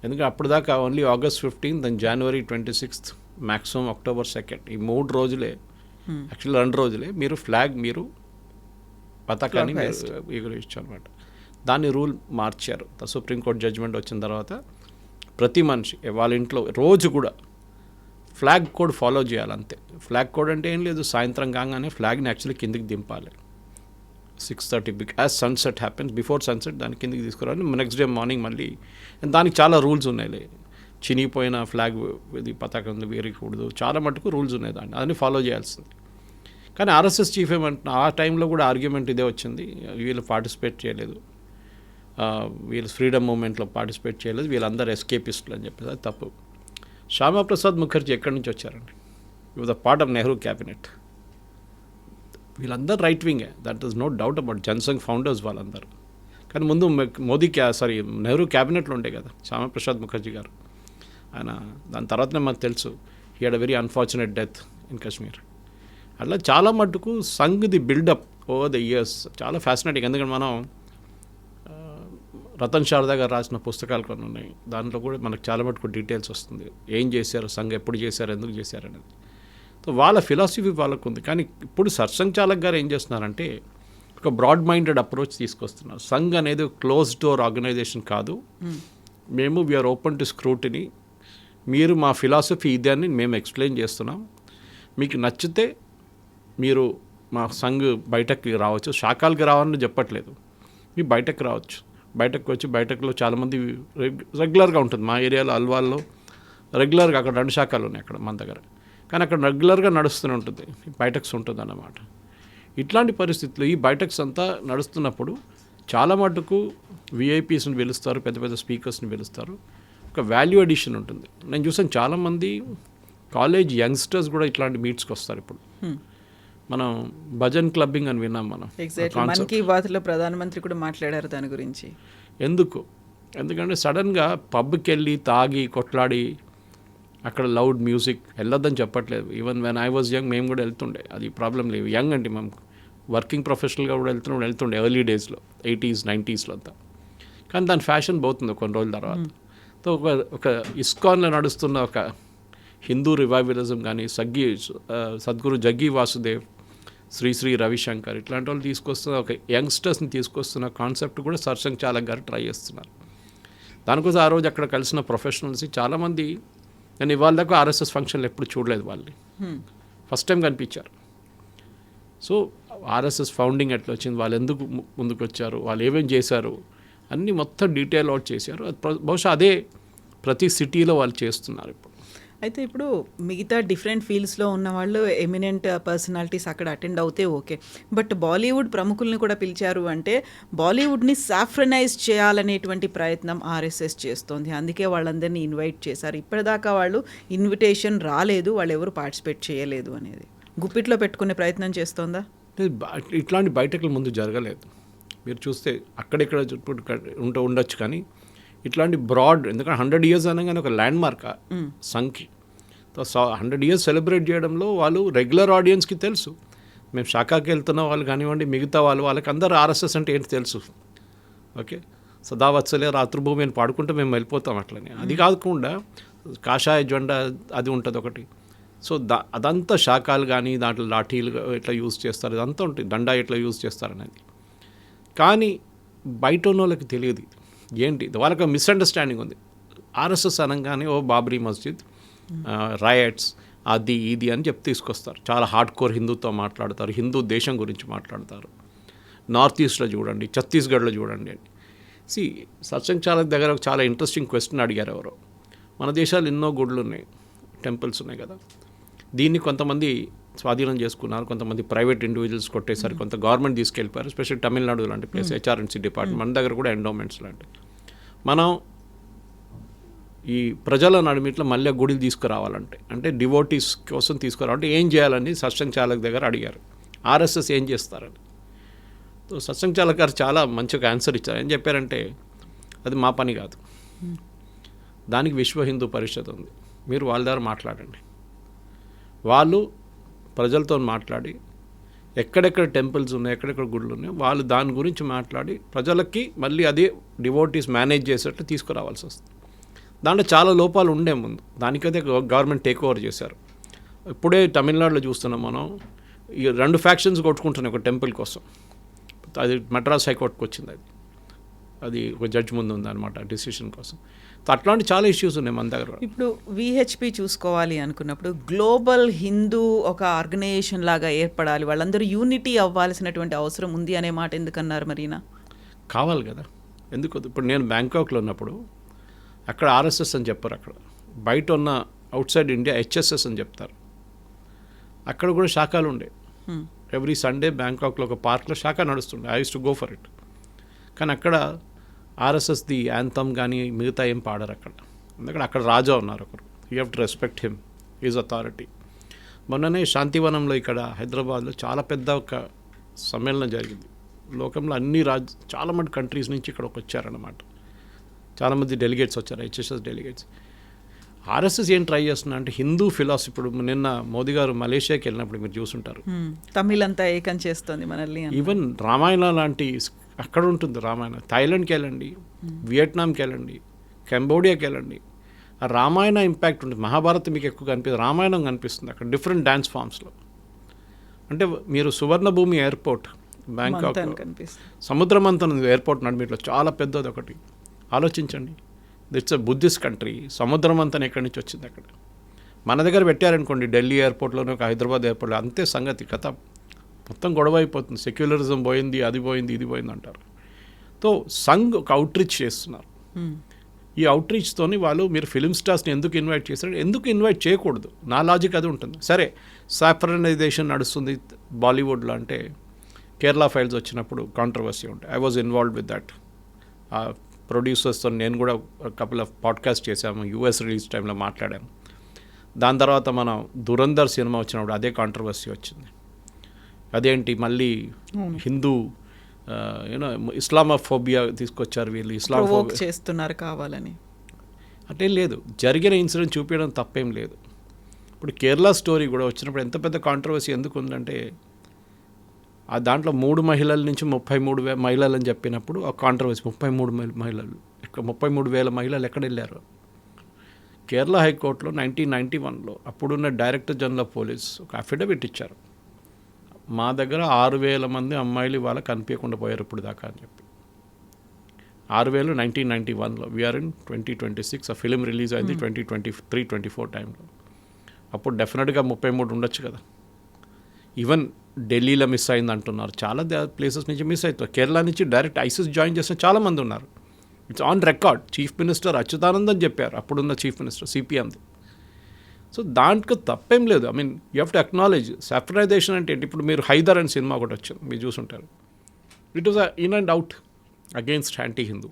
ఎందుకంటే అప్పుడు దాకా only August 15, then January 26, maximum October 2, ఈ 3 రోజులే, యాక్చువల్లీ 2 రోజులే మీరు ఫ్లాగ్, మీరు పతాకాన్ని ఎగురవేయచ్చు అనమాట. దాన్ని రూల్ మార్చారు. సుప్రీంకోర్టు జడ్జిమెంట్ వచ్చిన తర్వాత ప్రతి మనిషి వాళ్ళ ఇంట్లో రోజు కూడా ఫ్లాగ్ కోడ్ ఫాలో చేయాలి, అంతే. ఫ్లాగ్ కోడ్ అంటే ఏం లేదు, సాయంత్రం కాగానే ఫ్లాగ్ని యాక్చువల్లీ కిందికి దింపాలి 6:30, as sunset happens, before sunset దాన్ని కిందికి తీసుకురావాలి. నెక్స్ట్ డే మార్నింగ్ మళ్ళీ, దానికి చాలా రూల్స్ ఉన్నాయి. చినిగిపోయిన ఫ్లాగ్ ఇది పతాకం వేయకూడదు, చాలా మటుకు రూల్స్ ఉన్నాయి దాన్ని, అదని ఫాలో చేయాల్సింది. కానీ ఆర్ఎస్ఎస్ చీఫ్ ఏమంటున్నా, ఆ టైంలో కూడా ఆర్గ్యుమెంట్ ఇదే వచ్చింది, వీళ్ళు పార్టిసిపేట్ చేయలేదు, వీళ్ళు ఫ్రీడమ్ మూమెంట్లో పార్టిసిపేట్ చేయలేదు, వీళ్ళందరూ ఎస్కేపిస్టులు అని చెప్పేసి. అది తప్పు. శ్యామాప్రసాద్ ముఖర్జీ ఎక్కడి నుంచి వచ్చారండి? You the part of Nehru cabinet. వీళ్ళందరూ రైట్ వింగే, that is no doubt about. Jana Sangh founders వాళ్ళందరూ. కానీ ముందు నెహ్రూ క్యాబినెట్లో ఉండే కదా శ్యామాప్రసాద్ ముఖర్జీ గారు. ఆయన దాని తర్వాతనే మనకు తెలుసు he had a very unfortunate death in Kashmir. అట్లా చాలా మటుకు సంఘ్ది బిల్డప్ ఓవర్ ద ఇయర్స్ చాలా ఫ్యాసినేటింగ్. ఎందుకంటే మనం రతన్ శారదా గారు రాసిన పుస్తకాలు కొన్ని ఉన్నాయి, దాంట్లో కూడా మనకు చాలా మటుకు డీటెయిల్స్ వస్తుంది, ఏం చేశారు సంఘ్, ఎప్పుడు చేశారు, ఎందుకు చేశారు అనేది. సో వాళ్ళ ఫిలాసఫీ వాళ్ళకు ఉంది. కానీ ఇప్పుడు సర్సంఘ్ చాలక్ గారు ఏం చేస్తున్నారంటే ఒక బ్రాడ్ మైండెడ్ అప్రోచ్ తీసుకొస్తున్నారు. సంఘ్ అనేది క్లోజ్ డోర్ ఆర్గనైజేషన్ కాదు, మేము వీఆర్ ఓపెన్ టు స్క్రూటినీ, మీరు మా ఫిలాసఫీ ఇదే అని మేము ఎక్స్ప్లెయిన్ చేస్తున్నాం, మీకు నచ్చితే మీరు మా సంఘ్ బయటకి రావచ్చు, శాఖలకి రావాలని చెప్పట్లేదు, మీరు బయటకు రావచ్చు. బయటకు వచ్చి బయటకులో చాలామంది రెగ్యులర్గా ఉంటుంది. మా ఏరియాలో అల్వాల్లో రెగ్యులర్గా అక్కడ 2 శాఖలు ఉన్నాయి అక్కడ మన దగ్గర, కానీ అక్కడ రెగ్యులర్గా నడుస్తూనే ఉంటుంది, బయటక్స్ ఉంటుంది అన్నమాట. ఇట్లాంటి పరిస్థితులు ఈ బయటక్స్ అంతా నడుస్తున్నప్పుడు చాలా మటుకు విఐపీస్ని పిలుస్తారు, పెద్ద పెద్ద స్పీకర్స్ని పిలుస్తారు, ఒక వాల్యూ అడిషన్ ఉంటుంది. నేను చూసాను చాలామంది కాలేజ్ యంగ్స్టర్స్ కూడా ఇట్లాంటి మీట్స్కి వస్తారు. ఇప్పుడు మనం భజన్ క్లబ్బింగ్ అని విన్నాం మనం. మన్ కీ బాత్లో ప్రధానమంత్రి కూడా మాట్లాడారు దాని గురించి. ఎందుకంటే సడన్గా పబ్కి వెళ్ళి తాగి కొట్లాడి అక్కడ లౌడ్ మ్యూజిక్ వెళ్ళొద్దని చెప్పట్లేదు. Even when I was young మేము కూడా వెళ్తుండే, అది ప్రాబ్లం లేదు. యంగ్ అంటే మేము వర్కింగ్ ప్రొఫెషనల్గా కూడా వెళ్తుండే ఎర్లీ డేస్లో 80s 90sలో అంతా. కానీ దాని ఫ్యాషన్ పోతుంది కొన్ని రోజుల తర్వాత. సో ఒక ఇస్కాన్లో నడుస్తున్న ఒక హిందూ రివైవలిజం కానీ సద్గురు జగ్గి వాసుదేవ్, శ్రీ రవిశంకర్ ఇట్లాంటి వాళ్ళు తీసుకొస్తున్న ఒక యంగ్స్టర్స్ని తీసుకొస్తున్న కాన్సెప్ట్ కూడా సర్సంఘ్ చాలక్ గారు ట్రై చేస్తున్నారు. దానికోసం ఆ రోజు అక్కడ కలిసిన ప్రొఫెషనల్స్ చాలామంది, నేను ఇవాళ దాకా ఆర్ఎస్ఎస్ ఫంక్షన్లు ఎప్పుడు చూడలేదు, వాళ్ళు ఫస్ట్ టైం కనిపించారు. సో ఆర్ఎస్ఎస్ ఫౌండింగ్ ఎట్లా వచ్చింది, వాళ్ళు ఎందుకు ముందుకు వచ్చారు, వాళ్ళు ఏమేమి చేశారు అన్నీ మొత్తం డీటెయిల్ అవుట్ చేశారు. బహుశా అదే ప్రతి సిటీలో వాళ్ళు చేస్తున్నారు ఇప్పుడు. అయితే ఇప్పుడు మిగతా డిఫరెంట్ ఫీల్డ్స్లో ఉన్న వాళ్ళు ఎమినెంట్ పర్సనాలిటీస్ అక్కడ అటెండ్ అవుతే ఓకే, బట్ బాలీవుడ్ ప్రముఖుల్ని కూడా పిలిచారు అంటే బాలీవుడ్ని సాఫ్రనైజ్ చేయాలనేటువంటి ప్రయత్నం ఆర్ఎస్ఎస్ చేస్తోంది. అందుకే వాళ్ళందరినీ ఇన్వైట్ చేశారు. ఇప్పటిదాకా వాళ్ళు ఇన్విటేషన్ రాలేదు, వాళ్ళు ఎవరు పార్టిసిపేట్ చేయలేదు అనేది గుప్పిట్లో పెట్టుకునే ప్రయత్నం చేస్తోందా? ఇట్లాంటి బయటకుల ముందు జరగలేదు. మీరు చూస్తే అక్కడెక్కడ ఉండొచ్చు, కానీ ఇట్లాంటి బ్రాడ్, ఎందుకంటే 100 years అనగానే ఒక ల్యాండ్ మార్క్ సంఖ్య. 100 years సెలబ్రేట్ చేయడంలో వాళ్ళు రెగ్యులర్ ఆడియన్స్కి తెలుసు. మేము శాఖకి వెళ్తున్న వాళ్ళు కానివ్వండి, మిగతా వాళ్ళకి అందరూ ఆర్ఎస్ఎస్ అంటే ఏంటి తెలుసు. ఓకే, సదావత్సలే రాతృభూమి అని పాడుకుంటే మేము వెళ్ళిపోతాం అట్లనే. అది కాకుండా కాషాయ జెండా అది ఉంటుంది ఒకటి. సో అదంతా శాఖలు కానీ దాంట్లో లాఠీలు ఎట్లా యూజ్ చేస్తారు, ఇదంతా ఉంటుంది, దండా ఎట్లా యూజ్ చేస్తారు అనేది. కానీ బయట ఉన్న వాళ్ళకి తెలియదు ఏంటి, వాళ్ళకి మిస్అండర్స్టాండింగ్ ఉంది. ఆర్ఎస్ఎస్ అనగానే ఓ బాబ్రీ మస్జిద్, రైట్స్, అది ఇది అని చెప్పి తీసుకొస్తారు. చాలా హార్డ్ కోర్ హిందూతో మాట్లాడతారు, హిందూ దేశం గురించి మాట్లాడతారు. నార్త్ ఈస్ట్లో చూడండి, ఛత్తీస్గఢ్లో చూడండి అండి. సత్సంగ్ చాలక్ దగ్గర ఒక చాలా ఇంట్రెస్టింగ్ క్వశ్చన్ అడిగారు ఎవరో. మన దేశాలు ఎన్నో గుడులు ఉన్నాయి, టెంపుల్స్ ఉన్నాయి కదా, దీన్ని కొంతమంది స్వాధీనం చేసుకున్నారు, కొంతమంది ప్రైవేట్ ఇండివిజువల్స్ కొట్టేశారు, కొంత గవర్నమెంట్ తీసుకెళ్ళిపోయారు. స్పెషల్ తమిళనాడు లాంటి ప్లేస్, హెచ్ఆర్ఎన్సీ డిపార్ట్మెంట్, మన దగ్గర కూడా ఎండోమెంట్స్ లాంటివి. మనం ఈ ప్రజల నడిమిట్లో మళ్ళీ గుడికి తీసుకురావాలంటే, అంటే డివోటీస్ కోసం తీసుకురావాలంటే ఏం చేయాలని సత్సంగ్ చాలక్ దగ్గర అడిగారు. ఆర్ఎస్ఎస్ ఏం చేస్తారని. సో సత్సంగ్ చాలక్ గారు చాలా మంచిగా ఆన్సర్ ఇచ్చారు. ఏం చెప్పారంటే, అది మా పని కాదు, దానికి విశ్వ హిందూ పరిషత్ ఉంది, మీరు వాళ్ళ దగ్గర మాట్లాడండి. వాళ్ళు ప్రజలతో మాట్లాడి ఎక్కడెక్కడ టెంపుల్స్ ఉన్నాయి, ఎక్కడెక్కడ గుళ్ళు ఉన్నాయి, వాళ్ళు దాని గురించి మాట్లాడి ప్రజలకి మళ్ళీ అదే డివోటీస్ మేనేజ్ చేసేట్లు తీసుకురావాల్సి వస్తుంది. దాంట్లో చాలా లోపాలు ఉండే ముందు, దానికైతే గవర్నమెంట్ టేక్ ఓవర్ చేశారు. ఇప్పుడే తమిళనాడులో చూస్తున్నాం మనం, ఈ 2 ఫ్యాక్షన్స్ కొట్టుకుంటున్నాయి ఒక టెంపుల్ కోసం. అది మద్రాస్ హైకోర్టుకు వచ్చింది, అది ఒక జడ్జి ముందు ఉందన్నమాట డిసిషన్ కోసం. అట్లాంటి చాలా ఇష్యూస్ ఉన్నాయి మన దగ్గర. ఇప్పుడు విహెచ్పి చూసుకోవాలి అనుకున్నప్పుడు గ్లోబల్ హిందూ ఒక ఆర్గనైజేషన్ లాగా ఏర్పడాలి, వాళ్ళందరూ యూనిటీ అవ్వాల్సినటువంటి అవసరం ఉంది అనే మాట ఎందుకన్నారు మరీనా? కావాలి కదా, ఎందుకు? ఇప్పుడు నేను బ్యాంకాక్లో ఉన్నప్పుడు అక్కడ ఆర్ఎస్ఎస్ అని చెప్పారు, అక్కడ బయట ఉన్న అవుట్ సైడ్ ఇండియా హెచ్ఎస్ఎస్ అని చెప్తారు. అక్కడ కూడా శాఖలు ఉండే. ఎవ్రీ సండే బ్యాంకాక్లో ఒక పార్క్లో శాఖ నడుస్తుండే. I use to go for it. కానీ అక్కడ ఆర్ఎస్ఎస్ది యాంథమ్ కానీ మిగతా ఏం పాడరు అక్కడ. ఎందుకంటే అక్కడ రాజా ఉన్నారు ఒకరు, you have to respect him, is authority. మొన్ననే శాంతివనంలో ఇక్కడ హైదరాబాద్లో చాలా పెద్ద ఒక సమ్మేళనం జరిగింది. లోకంలో అన్ని చాలా మంది కంట్రీస్ నుంచి ఇక్కడికి వచ్చారన్నమాట. చాలామంది డెలిగేట్స్ వచ్చారు, హెచ్ఎస్ఎస్ డెలిగేట్స్. ఆర్ఎస్ఎస్ ఏం ట్రై చేస్తున్నా అంటే హిందూ ఫిలాసఫీ. ఇప్పుడు నిన్న మోదీ గారు మలేషియాకి వెళ్ళినప్పుడు మీరు చూసుంటారు, తమిళంతా ఏకం చేస్తుంది మనల్ని. ఈవెన్ రామాయణ లాంటి అక్కడ ఉంటుంది రామాయణ. థాయిలాండ్కి వెళ్ళండి, వియట్నాంకి వెళ్ళండి, కంబోడియాకి వెళ్ళండి, ఆ రామాయణ ఇంపాక్ట్ ఉంటుంది. మహాభారతం మీకు ఎక్కువ కనిపిస్తుంది, రామాయణం కనిపిస్తుంది అక్కడ డిఫరెంట్ డ్యాన్స్ ఫామ్స్లో. అంటే మీరు Suvarnabhumi airport Bangkok, Samudramanthan airport నడిమిట్లో చాలా పెద్దది ఒకటి. ఆలోచించండి, ఇట్స్ అ బుద్ధిస్ట్ కంట్రీ. సముద్రం అంతా ఎక్కడి నుంచి వచ్చింది అక్కడ. మన దగ్గర పెట్టారనుకోండి, ఢిల్లీ ఎయిర్పోర్ట్లోనే, ఒక హైదరాబాద్ ఎయిర్పోర్ట్లో, అంతే సంగతి. కథ మొత్తం గొడవ అయిపోతుంది. సెక్యులరిజం పోయింది, అది పోయింది, ఇది పోయింది అంటారు. సో సంఘ్ ఒక అవుట్రీచ్ చేస్తున్నారు. ఈ అవుట్రీచ్తోని వాళ్ళు, మీరు ఫిలిం స్టార్స్ని ఎందుకు ఇన్వైట్ చేస్తారు, ఎందుకు ఇన్వైట్ చేయకూడదు, నా లాజిక్ అది ఉంటుంది. సరే, సాఫ్రనైజేషన్ నడుస్తుంది బాలీవుడ్లో అంటే, కేరళ ఫైల్స్ వచ్చినప్పుడు కాంట్రవర్సీ ఉంటాయి. I was involved with that. ఆ ప్రొడ్యూసర్స్తో నేను కూడా కపుల్ ఆఫ్ పాడ్కాస్ట్ చేశాము, యూఎస్ రిలీజ్ టైంలో మాట్లాడాము. దాని తర్వాత మనం దురంధర్ సినిమా వచ్చినప్పుడు అదే కాంట్రవర్సీ వచ్చింది. అదేంటి మళ్ళీ హిందూ యూనో ఇస్లామోఫోబియా తీసుకొచ్చారు వీళ్ళు, ఇస్లామోఫోబియా చేస్తున్నారు కావాలని. అటేం లేదు, జరిగిన ఇన్సిడెంట్ చూపించడం తప్పేం లేదు. ఇప్పుడు కేరళ స్టోరీ కూడా వచ్చినప్పుడు ఎంత పెద్ద కాంట్రవర్సీ ఎందుకు ఉందంటే, ఆ దాంట్లో 3 మహిళల నుంచి 33,000 మహిళలు అని చెప్పినప్పుడు ఆ కాంట్రవర్సీ. 33 మహిళలు, 33,000 మహిళలు ఎక్కడ వెళ్ళారు? కేరళ హైకోర్టులో 1991లో అప్పుడున్న డైరెక్టర్ జనరల్ ఆఫ్ పోలీస్ ఒక అఫిడవిట్ ఇచ్చారు, మా దగ్గర 6,000 మంది అమ్మాయిలు ఇవాళ కనిపించకుండా పోయారు ఇప్పుడు దాకా అని చెప్పి. 6,000 1991లో. We are in 2026. ఆ ఫిలిం రిలీజ్ అయింది 2023-24 టైంలో. అప్పుడు డెఫినెట్గా 33 ఉండొచ్చు కదా. ఈవెన్ ఢిల్లీలో మిస్ అయింది అంటున్నారు, చాలా ప్లేసెస్ నుంచి మిస్ అవుతారు. కేరళ నుంచి డైరెక్ట్ ఐసిస్ జాయిన్ చేసిన చాలామంది ఉన్నారు. It's on record. Chief minister Achuthanandan చెప్పారు, అప్పుడున్న చీఫ్ మినిస్టర్ సిపిఎంది. సో దాంట్లో తప్పేం లేదు. I mean you have to acknowledge. Saffronisation అంటే ఏంటి? ఇప్పుడు మీరు హైదర్ అని సినిమా ఒకటి వచ్చింది, మీరు చూసుంటారు. It was in and out against anti Hindu.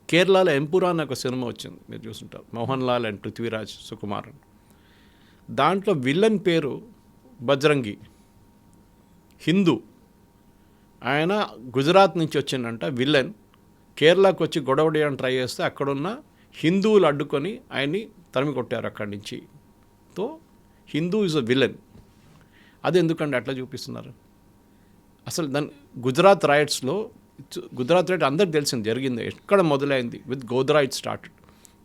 కేరళలో ఎంపురా అనే ఒక సినిమా వచ్చింది, మీరు చూసుంటారు, మోహన్ లాల్ అండ్ పృథ్వీరాజ్ సుకుమారన్. దాంట్లో విలన్ పేరు బజరంగి, హిందూ. ఆయన గుజరాత్ నుంచి వచ్చిందంట విలన్. కేరళకు వచ్చి గొడవ చేయడానికి ట్రై చేస్తే అక్కడున్న హిందువులు అడ్డుకొని ఆయన్ని తరిమి కొట్టారు అక్కడి నుంచి. తో హిందూ ఈజ్ అ విలన్. అది ఎందుకండి అట్లా చూపిస్తున్నారు? అసలు దాని గుజరాత్ రైట్స్లో, గుజరాత్ రైట్ అందరికి తెలిసింది జరిగింది, ఎక్కడ మొదలైంది with Godhra. It started.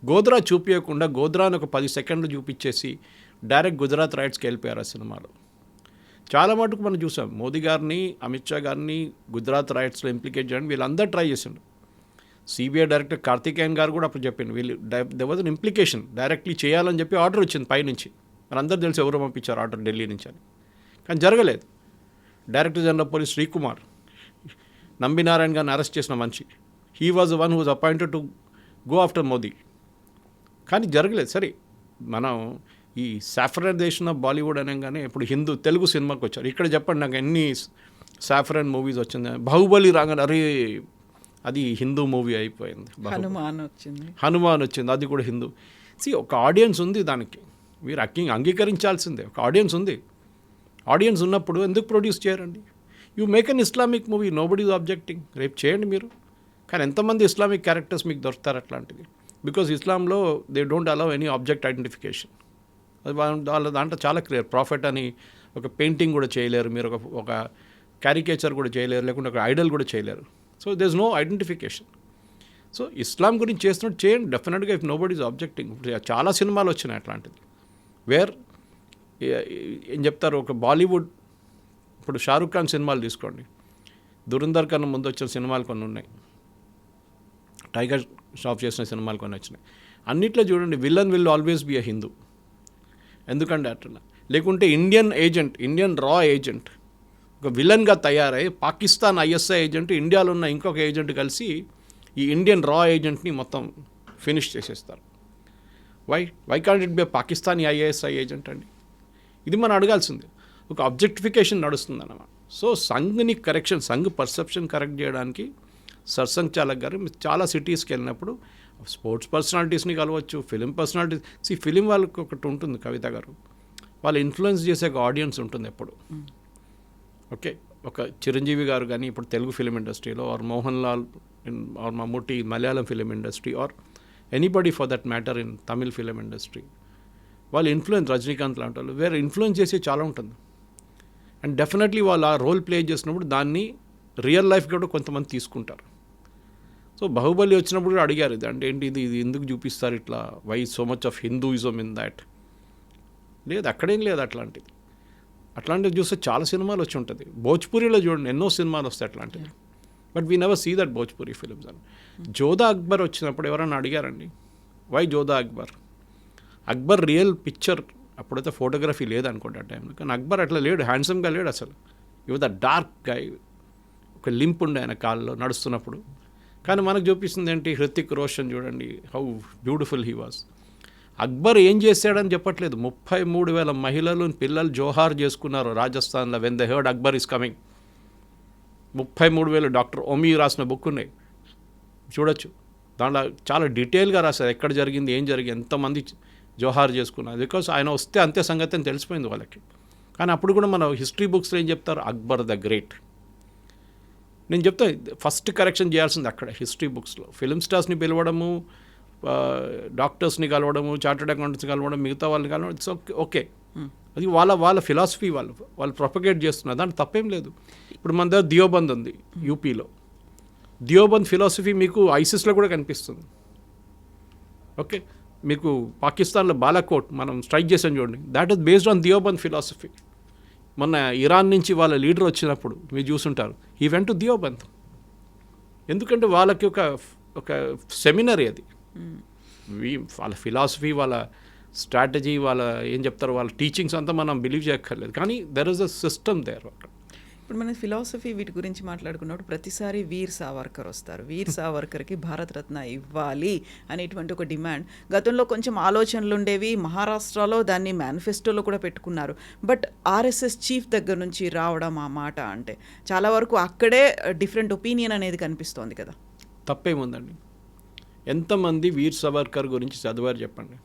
Godhra చూపించకుండా గోద్రాని ఒక 10 సెకండ్లు చూపించేసి డైరెక్ట్ గుజరాత్ రైట్స్కి వెళ్ళిపోయారు ఆ సినిమాలో. చాలా మటుకు మనం చూసాం, మోదీ గారిని, అమిత్ షా గారిని గుజరాత్ రైట్స్లో ఇంప్లికేట్ చేయడానికి వీళ్ళందరూ ట్రై చేసిండు. సిబిఐ డైరెక్టర్ కార్తికేయన్ గారు కూడా అప్పుడు చెప్పిండు, వీళ్ళు they was an implication, directly చేయాలని చెప్పి ఆర్డర్ వచ్చింది పైనుంచి. మరి అందరూ తెలిసి ఎవరు పంపించారు ఆర్డర్ ఢిల్లీ నుంచి అని. కానీ జరగలేదు. Director general of police Sreekumar, Nambi Narayanan గారిని అరెస్ట్ చేసిన మనిషి, he was the one who was appointed to go after Modi. కానీ జరగలేదు. సరే, మనం ఈ సాఫ్రనైజేషన్ ఆఫ్ బాలీవుడ్ అనగానే ఇప్పుడు హిందూ తెలుగు సినిమాకి వచ్చారు. ఇక్కడ చెప్పండి నాకు ఎన్ని సాఫ్రన్ మూవీస్ వచ్చింది? బాహుబలి రాగానే అరే అది హిందూ మూవీ అయిపోయింది. హనుమాన్ వచ్చింది, అది కూడా హిందూ. ఒక ఆడియన్స్ ఉంది దానికి, మీరు అంగీకరించాల్సిందే. ఒక ఆడియన్స్ ఉంది. ఆడియన్స్ ఉన్నప్పుడు ఎందుకు ప్రొడ్యూస్ చేయరండి? You make an Islamic movie, nobody is objecting. రేపు చేయండి మీరు. కానీ ఎంతమంది ఇస్లామిక్ క్యారెక్టర్స్ మీకు దొరుకుతారు అట్లాంటివి? బికాజ్ ఇస్లాంలో they don't allow any object identification. అది వాళ్ళ దాంట్లో చాలా క్లియర్. ప్రాఫిట్ అని ఒక పెయింటింగ్ కూడా చేయలేరు మీరు, ఒక క్యారికేచర్ కూడా చేయలేరు, లేకుంటే ఒక ఐడల్ కూడా చేయలేరు. So there is no identification. So Islam గురించి చేస్తున్నట్టు చేయండి డెఫినెట్గా, if nobody is objecting. చాలా సినిమాలు వచ్చినాయి అట్లాంటిది. వేర్ ఏం చెప్తారు, ఒక బాలీవుడ్ ఇప్పుడు షారుఖ్ ఖాన్ సినిమాలు తీసుకోండి, దురంధర్ కన్నా ముందు వచ్చిన సినిమాలు కొన్ని ఉన్నాయి, టైగర్ షాప్ చేసిన సినిమాలు కొన్ని వచ్చినాయి. అన్నిట్లో చూడండి villain will always be a Hindu. ఎందుకంటే అట్లా, లేకుంటే ఇండియన్ ఏజెంట్, ఇండియన్ రా ఏజెంట్ ఒక విలన్గా తయారై పాకిస్తాన్ ఐఎస్ఐ ఏజెంట్, ఇండియాలో ఉన్న ఇంకొక ఏజెంట్ కలిసి ఈ ఇండియన్ రా ఏజెంట్ని మొత్తం ఫినిష్ చేసేస్తారు. Why can't it be Pakistani ISI agent అండి? ఇది మనం అడగాల్సింది. ఒక అబ్జెక్టిఫికేషన్ నడుస్తుంది అన్నమాట. సో సంఘ్ని కరెక్షన్, సంఘ్ పర్సెప్షన్ కరెక్ట్ చేయడానికి సర్సంఘ్ చాలక్ గారు చాలా సిటీస్కి వెళ్ళినప్పుడు స్పోర్ట్స్ పర్సనాలిటీస్ని కలవచ్చు, ఫిలిం పర్సనాలిటీస్. ఫిలిం వాళ్ళకి ఒకటి ఉంటుంది, కవిత గారు, వాళ్ళు ఇన్ఫ్లుయెన్స్ చేసే ఒక ఆడియన్స్ ఉంటుంది ఎప్పుడు. ఓకే, ఒక చిరంజీవి గారు కానీ ఇప్పుడు తెలుగు ఫిలిం ఇండస్ట్రీలో, or Mohan Lal or Mammootty Malayalam film industry, or anybody for that matter in Tamil film industry, వాళ్ళు ఇన్ఫ్లుయెన్స్, రజనీకాంత్ లాంటి వాళ్ళు వేరే ఇన్ఫ్లుయెన్స్ చేసి చాలా ఉంటుంది. అండ్ డెఫినెట్లీ వాళ్ళు ఆ రోల్ ప్లే చేసినప్పుడు దాన్ని రియల్ లైఫ్ కూడా కొంతమంది తీసుకుంటారు. సో బాహుబలి వచ్చినప్పుడు కూడా అడిగారు, ఇది అంటే ఏంటి, ఇది ఎందుకు చూపిస్తారు ఇట్లా, why so much of Hinduism in that? లేదు, అక్కడేం లేదు అట్లాంటిది. అట్లాంటివి చూస్తే చాలా సినిమాలు వచ్చి ఉంటుంది. భోజ్పురిలో చూడండి ఎన్నో సినిమాలు వస్తాయి అట్లాంటివి. But we never see that Bhojpuri films అని. జోధా అక్బర్ వచ్చినప్పుడు ఎవరైనా అడిగారండి why Jodha Akbar? Akbar real picture అప్పుడైతే ఫోటోగ్రఫీ లేదనుకోండి ఆ టైంలో, కానీ అక్బర్ అట్లా లేడు, హ్యాండ్సమ్గా లేడు అసలు. ఇవి ద డార్క్ గై, ఒక లింప్ ఉండే ఆయన కాల్లో నడుస్తున్నప్పుడు. కానీ మనకు చూపిస్తుంది ఏంటి, హృతిక్ రోషన్ చూడండి how beautiful he was. Akbar ఏం చేశాడని చెప్పట్లేదు, 33,000 మహిళలు పిల్లలు జోహార్ చేసుకున్నారు రాజస్థాన్లో when the heard Akbar is coming. 33,000 doctor owe me రాసిన బుక్ ఉన్నాయి, చూడొచ్చు. దాంట్లో చాలా డీటెయిల్గా రాశారు ఎక్కడ జరిగింది, ఏం జరిగింది, ఎంతమంది జోహార్ చేసుకున్నారు. బికాస్ ఆయన వస్తే అంతే సంగతి అని తెలిసిపోయింది వాళ్ళకి. కానీ అప్పుడు కూడా మన హిస్టరీ బుక్స్లో ఏం చెప్తారు, అక్బర్ ద గ్రేట్. నేను చెప్తా ఫస్ట్ కరెక్షన్ చేయాల్సింది అక్కడ హిస్టరీ బుక్స్లో. ఫిలిం స్టార్స్ని పిలవడము, డాక్టర్స్ని కలవడము, చార్టర్డ్ అకౌంటెంట్స్ని కలవడం, మిగతా వాళ్ళని కలవడం, ఇట్స్ ఓకే. అది వాళ్ళ ఫిలాసఫీ వాళ్ళు ప్రొపగేట్ చేస్తున్నారు, దాంట్లో తప్పేం లేదు. ఇప్పుడు మన దగ్గర దియోబంద్ ఉంది యూపీలో. దియోబంద్ ఫిలాసఫీ మీకు ఐసిస్లో కూడా కనిపిస్తుంది. ఓకే, మీకు పాకిస్తాన్లో బాలాకోట్ మనం స్ట్రైక్ చేసాం చూడండి, that is based on Deoband philosophy. మొన్న ఇరాన్ నుంచి వాళ్ళ లీడర్ వచ్చినప్పుడు మీరు చూసుంటారు, ఈ వెంట్ టు దియోబంద్. ఎందుకంటే వాళ్ళకి ఒక సెమినరీ అది. వాళ్ళ ఫిలాసఫీ, వాళ్ళ స్ట్రాటజీ, వాళ్ళ ఏం చెప్తారు, వాళ్ళ టీచింగ్స్ అంతా మనం బిలీవ్ చేయక్కర్లేదు, కానీ there is a system there. అక్కడ ఇప్పుడు మన ఫిలాసఫీ వీటి గురించి మాట్లాడుకున్నప్పుడు ప్రతిసారి వీర్ సావర్కర్ వస్తారు. వీర్ సావర్కర్కి భారతరత్న ఇవ్వాలి అనేటువంటి ఒక డిమాండ్ గతంలో కొంచెం ఆలోచనలు ఉండేవి. మహారాష్ట్రలో దాన్ని మేనిఫెస్టోలో కూడా పెట్టుకున్నారు. బట్ ఆర్ఎస్ఎస్ చీఫ్ దగ్గర నుంచి రావడం ఆ మాట అంటే చాలా వరకు అక్కడే డిఫరెంట్ ఒపీనియన్ అనేది కనిపిస్తోంది కదా. తప్పేముందండి, ఎంతమంది వీర్ సావర్కర్ గురించి చదివారు చెప్పండి.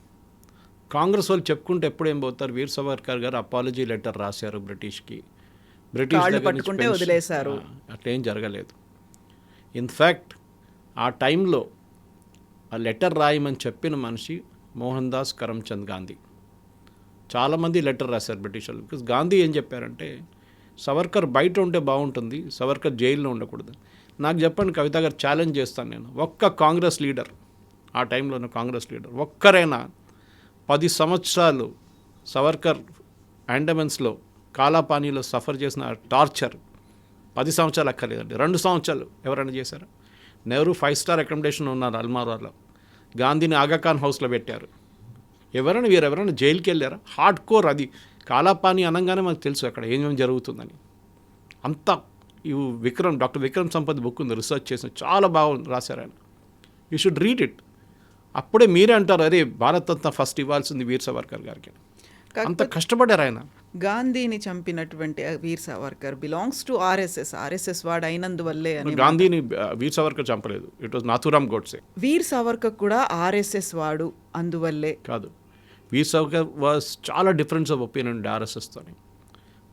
కాంగ్రెస్ వాళ్ళు చెప్పుకుంటే ఎప్పుడేం పోతారు, వీర్ సావర్కర్ గారు అపాలజీ లెటర్ రాశారు బ్రిటిష్ పట్టుకుంటే వదిలేశారు, అట్లేం జరగలేదు. ఇన్ఫ్యాక్ట్ ఆ టైంలో ఆ లెటర్ రాయమని చెప్పిన మనిషి మోహన్ దాస్ కరమ్చంద్ గాంధీ. చాలామంది లెటర్ రాశారు బ్రిటిష్ వాళ్ళు. బికాస్ గాంధీ ఏం చెప్పారంటే, సవర్కర్ బయట ఉంటే బాగుంటుంది, సవర్కర్ జైల్లో ఉండకూడదు. నాకు చెప్పండి కవిత గారు, ఛాలెంజ్ చేస్తాను నేను, ఒక్క కాంగ్రెస్ లీడర్, ఆ టైంలో ఉన్న కాంగ్రెస్ లీడర్ ఒక్కరైనా 10 సంవత్సరాలు సవర్కర్ అండమాన్స్లో కాలాపానీలో సఫర్ చేసిన టార్చర్ 10 సంవత్సరాలు అక్కర్లేదండి, 2 సంవత్సరాలు ఎవరైనా చేశారు? నెహ్రూ 5-స్టార్ అకామిడేషన్ ఉన్నారు అల్మారాలో, గాంధీని ఆగాఖాన్ హౌస్లో పెట్టారు. వీరెవరైనా జైలుకి వెళ్ళారా? హార్డ్ కోర్ అది. కాలాపానీ అనగానే మనకు తెలుసు అక్కడ ఏమేమి జరుగుతుందని. అంతా డాక్టర్ విక్రమ్ సంపత్ బుక్ ఉంది, రీసెర్చ్ చేసిన, చాలా బాగా రాశారు ఆయన. You should read it. అప్పుడే మీరే అంటారు, అరే భారతరత్న ఫస్ట్ ఇవ్వాల్సింది వీర్ సావర్కర్ గారికి. అంత కష్టపడ్డారు ఆయన. గాంధీని చంపినటువంటి వీర్ సావర్కర్ బిలాంగ్స్ టు ఆర్ఎస్ఎస్ వాడు అయినందువల్లే. గాంధీని వీర్ సావర్కర్ చంపలేదు, ఇట్ వాజ్ నాథురామ్ గోడ్సే. వీర్ సావర్కర్ కూడా ఆర్ఎస్ఎస్ వాడు అందువల్లే కాదు. వీర్ సావర్కర్ వాజ్ చాలా డిఫరెన్స్ ఆఫ్ ఒపీనియన్ ఉండే ఆర్ఎస్ఎస్తో.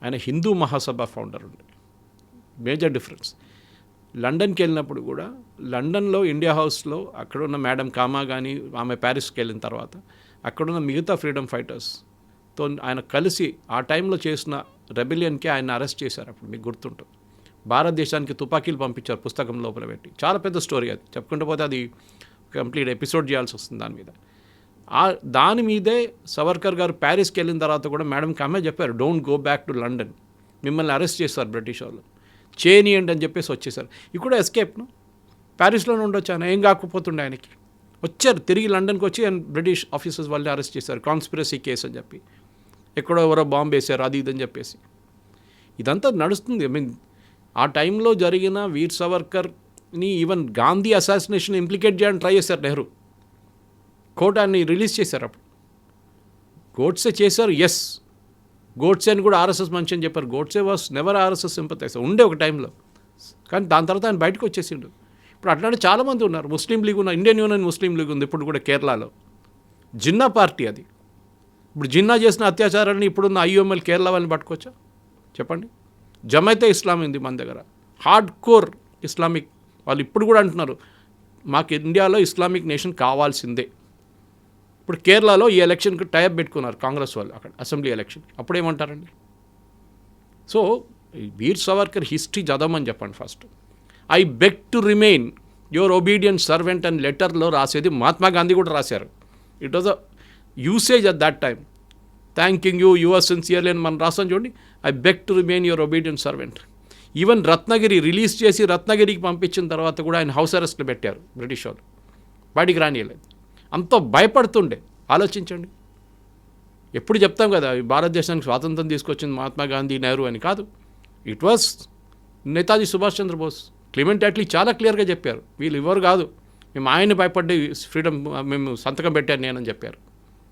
ఆయన హిందూ మహాసభ ఫౌండర్ ఉండే, మేజర్ డిఫరెన్స్. లండన్కి వెళ్ళినప్పుడు కూడా, లండన్లో ఇండియా హౌస్లో అక్కడున్న మేడం కామా కానీ, ఆమె ప్యారిస్కి వెళ్ళిన తర్వాత అక్కడున్న మిగతా ఫ్రీడమ్ ఫైటర్స్తో ఆయన కలిసి ఆ టైంలో చేసిన రెబెలియన్కి ఆయన అరెస్ట్ చేశారు. అప్పుడు మీకు గుర్తుంటుంది, భారతదేశానికి తుపాకీలు పంపించారు పుస్తకం లోపల పెట్టి. చాలా పెద్ద స్టోరీ అది, చెప్పుకుంటూ పోతే అది కంప్లీట్ ఎపిసోడ్ చేయాల్సి వస్తుంది దాని మీద. దాని మీదే సవర్కర్ గారు ప్యారిస్కి వెళ్ళిన తర్వాత కూడా మేడం కామే చెప్పారు, don't go back to London, మిమ్మల్ని అరెస్ట్ చేస్తారు బ్రిటిష్ వాళ్ళు, చేయనియండి అని చెప్పేసి వచ్చేసారు. ఇది కూడా ఎస్కేప్ను, ప్యారిస్లోనే ఉండొచ్చు, ఆయన ఏం కాకపోతుండే ఆయనకి. వచ్చారు తిరిగి లండన్కి వచ్చి ఆయన బ్రిటిష్ ఆఫీసర్స్ వాళ్ళని అరెస్ట్ చేశారు, కాన్స్పిరసీ కేసు అని చెప్పి, ఎక్కడో ఎవరో బాంబు వేశారు అది ఇదని చెప్పేసి. ఇదంతా నడుస్తుంది. ఐ మీన్ ఆ టైంలో జరిగిన వీర్ సావర్కర్ని ఈవెన్ గాంధీ అసాసినేషన్ ఇంప్లికేట్ చేయడానికి ట్రై చేశారు నెహ్రూ. కోర్టు ఆయన్ని రిలీజ్ చేశారు. అప్పుడు గోడ్సే చేశారు, ఎస్, గోడ్సే అని కూడా ఆర్ఎస్ఎస్ మంచి అని చెప్పారు. Godse was never RSS sympathiser, ఉండే ఒక టైంలో, కానీ దాని తర్వాత ఆయన బయటకు వచ్చేసిండు. ఇప్పుడు అట్లాంటి చాలామంది ఉన్నారు. ముస్లిం లీగ్ ఉన్న, ఇండియన్ యూనియన్ ముస్లిం లీగ్ ఉంది ఇప్పుడు కూడా కేరళలో, జిన్నా పార్టీ అది. ఇప్పుడు జిన్నా చేసిన అత్యాచారాన్ని ఇప్పుడున్న ఐఎంఎల్ కేరళ వాళ్ళని పట్టుకోవచ్చా చెప్పండి? జమైతే ఇస్లాం ఉంది మన దగ్గర, హార్డ్ కోర్ ఇస్లామిక్ వాళ్ళు ఇప్పుడు కూడా అంటున్నారు మాకు ఇండియాలో ఇస్లామిక్ నేషన్ కావాల్సిందే. ఇప్పుడు కేరళలో ఈ ఎలక్షన్కి టైప్ పెట్టుకున్నారు కాంగ్రెస్ వాళ్ళు, అక్కడ అసెంబ్లీ ఎలక్షన్. అప్పుడేమంటారండి? సో వీర్ సావర్కర్ హిస్టరీ చదవమని చెప్పండి first. I beg to remain your obedient servant అని లెటర్లో రాసేది మహాత్మా గాంధీ కూడా రాశారు. It was a usage at that time. Thanking you, your sincerely అని మనం రాసాం చూడండి, I beg to remain your obedient servant. Even Ratnagiri release చేసి రత్నగిరికి పంపించిన తర్వాత కూడా ఆయన హౌస్ అరెస్ట్లో పెట్టారు బ్రిటిష్ వాళ్ళు, బయటికి రానియలేదు. అంత భయపడుతుండే. ఆలోచించండి. ఎప్పుడు చెప్తాం కదా భారతదేశానికి స్వాతంత్రం తీసుకొచ్చింది మహాత్మా గాంధీ, నెహ్రూ అని కాదు. It was Netaji Subhash Chandra Bose. Clement Attlee చాలా క్లియర్గా చెప్పారు, వీళ్ళు ఎవరు కాదు, మేము ఆయన్ని భయపడి ఫ్రీడమ్ మేము సంతకం పెట్టాను నేనని చెప్పారు.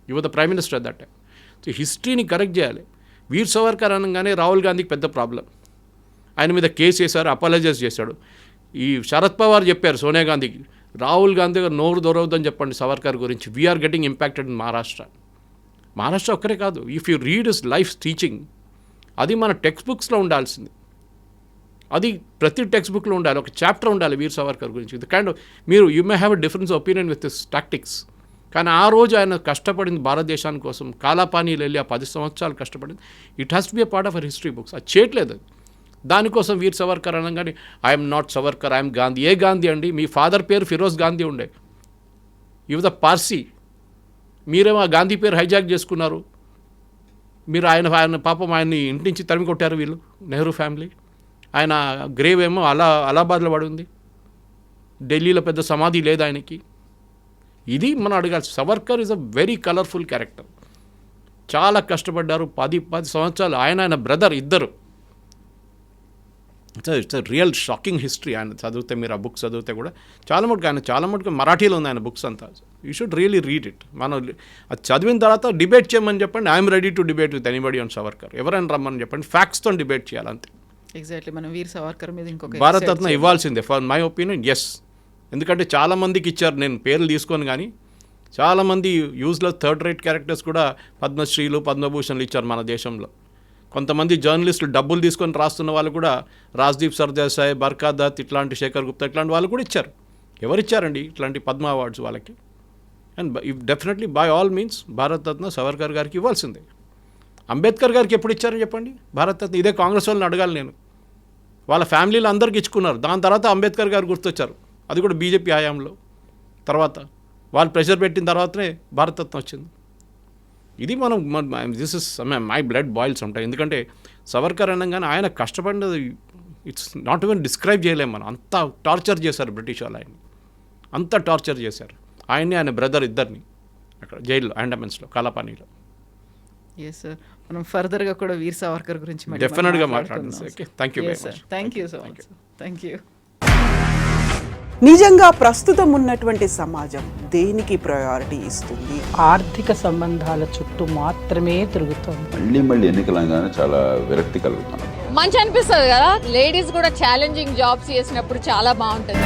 You were the prime minister at that time. So హిస్టరీని కరెక్ట్ చేయాలి. వీర్ సావర్కర్ అనగానే రాహుల్ గాంధీకి పెద్ద ప్రాబ్లం. ఆయన మీద కేసు వేశారు, అపాలజైజ్ చేశాడు. ఈ శరద్ పవార్ చెప్పారు సోనియా గాంధీకి, రాహుల్ గాంధీ గారు నోరు దొరవద్దని చెప్పండి సావర్కర్ గురించి, we are getting impacted in Maharashtra ఒక్కరే కాదు. If you read his life teaching, అది మన టెక్స్ట్ బుక్స్లో ఉండాల్సింది. అది ప్రతి టెక్స్ట్ బుక్లో ఉండాలి, ఒక చాప్టర్ ఉండాలి వీర్ సావర్కర్ గురించి. ఇది కైండ్ ఆఫ్ మీరు you may have a difference opinion with this tactics, కానీ ఆ రోజు ఆయన కష్టపడింది భారతదేశాని కోసం, కాలాపానీలు వెళ్ళి ఆ 10 సంవత్సరాలు కష్టపడింది. It has to be a part of our history books. అది చేయట్లేదు. దానికోసం వీర్ సావర్కర్ అనగానే I'm not Savarkar, I'm Gandhi. ఏ గాంధీ అండి? మీ ఫాదర్ పేరు ఫిరోజ్ గాంధీ ఉండే, యు ద పార్సీ. మీరేమో ఆ గాంధీ పేరు హైజాక్ చేసుకున్నారు. మీరు ఆయన పాపం ఆయన్ని ఇంటి నుంచి తరిమి కొట్టారు వీళ్ళు, నెహ్రూ ఫ్యామిలీ. ఆయన గ్రేవ్ ఏమో అలహాబాద్లో పడి ఉంది, ఢిల్లీలో పెద్ద సమాధి లేదు ఆయనకి. ఇది మనం అడగాల్సి. Savarkar is a very colourful character. చాలా కష్టపడ్డారు. 10 సంవత్సరాలు ఆయన బ్రదర్ ఇద్దరు. It's real shocking history. ఆయన చదివితే, మీరు ఆ బుక్స్ చదివితే కూడా చాలా మటుకు మరాఠీలో ఉంది ఆయన బుక్స్ అంతా. You should really read it. మనం అది చదివిన తర్వాత డిబేట్ చేయమని చెప్పండి. I'm ready to debate with anybody on Savarkar. ఎవరైనా రమ్మని చెప్పండి, ఫ్యాక్ట్స్తో డిబేట్ చేయాలంతే. ఎగ్జాక్ట్లీ. మనం వీర్ సావర్కర్ మీద ఇంకొక భారతరత్న ఇవ్వాల్సిందే ఫర్ మై ఒపీనియన్. ఎస్, ఎందుకంటే చాలామందికి ఇచ్చారు, నేను పేర్లు తీసుకొని, కానీ చాలామంది యూజ్లెస్ థర్డ్ రేట్ క్యారెక్టర్స్ కూడా పద్మశ్రీలు, పద్మభూషణ్లు ఇచ్చారు మన దేశంలో. కొంతమంది జర్నలిస్టులు డబ్బులు తీసుకొని రాస్తున్న వాళ్ళు కూడా, రాజ్దీప్ సర్దేశాయ్, బర్కా దత్, ఇట్లాంటి శేఖర్ గుప్తా, ఇట్లాంటి వాళ్ళు కూడా ఇచ్చారు. ఎవరిచ్చారండి ఇట్లాంటి పద్మ అవార్డ్స్ వాళ్ళకి? And definitely by all means Bharat Ratna Savarkar గారికి ఇవ్వాల్సిందే. అంబేద్కర్ గారికి ఎప్పుడు ఇచ్చారని చెప్పండి భారతరత్న? ఇదే కాంగ్రెస్ వాళ్ళని అడగాలి నేను. వాళ్ళ ఫ్యామిలీలు అందరికీ ఇచ్చుకున్నారు. దాని తర్వాత అంబేద్కర్ గారు గుర్తొచ్చారు, అది కూడా బీజేపీ హయాంలో. తర్వాత వాళ్ళు ప్రెషర్ పెట్టిన తర్వాతనే భారతరత్న వచ్చింది. ఇది మనం this is my blood boils ఉంటాయి. ఎందుకంటే సావర్కర్ అనగానే ఆయన కష్టపడినది ఇట్స్ నాట్ ఈవెన్ డిస్క్రైబ్ చేయలేము మనం. అంత టార్చర్ చేశారు బ్రిటిష్ వాళ్ళు ఆయన్ని, అంత టార్చర్ చేశారు ఆయన్ని, ఆయన బ్రదర్ ఇద్దరిని అక్కడ జైల్లో, అండమాన్స్లో, కాలాపానీలో. ఎస్ సార్, మనం ఫర్దర్గా కూడా వీర్ సావర్కర్ గురించి డెఫినెట్గా మాట్లాడుతుంది. Okay, thank you very much. Thank you so much. Thank you. నిజంగా ప్రస్తుతం ఉన్నటువంటి సమాజం దేనికి ప్రయారిటీ ఇస్తుంది? ఆర్థిక సంబంధాల చుట్టూ మాత్రమే తిరుగుతోంది. మళ్ళీ ఎన్నికలంగానే చాలా విరక్తి కలుగుతాను. మంచి అనిపిస్తుంది కదా, లేడీస్ కూడా ఛాలెంజింగ్ జాబ్స్ చేసినప్పుడు చాలా బాగుంటుంది.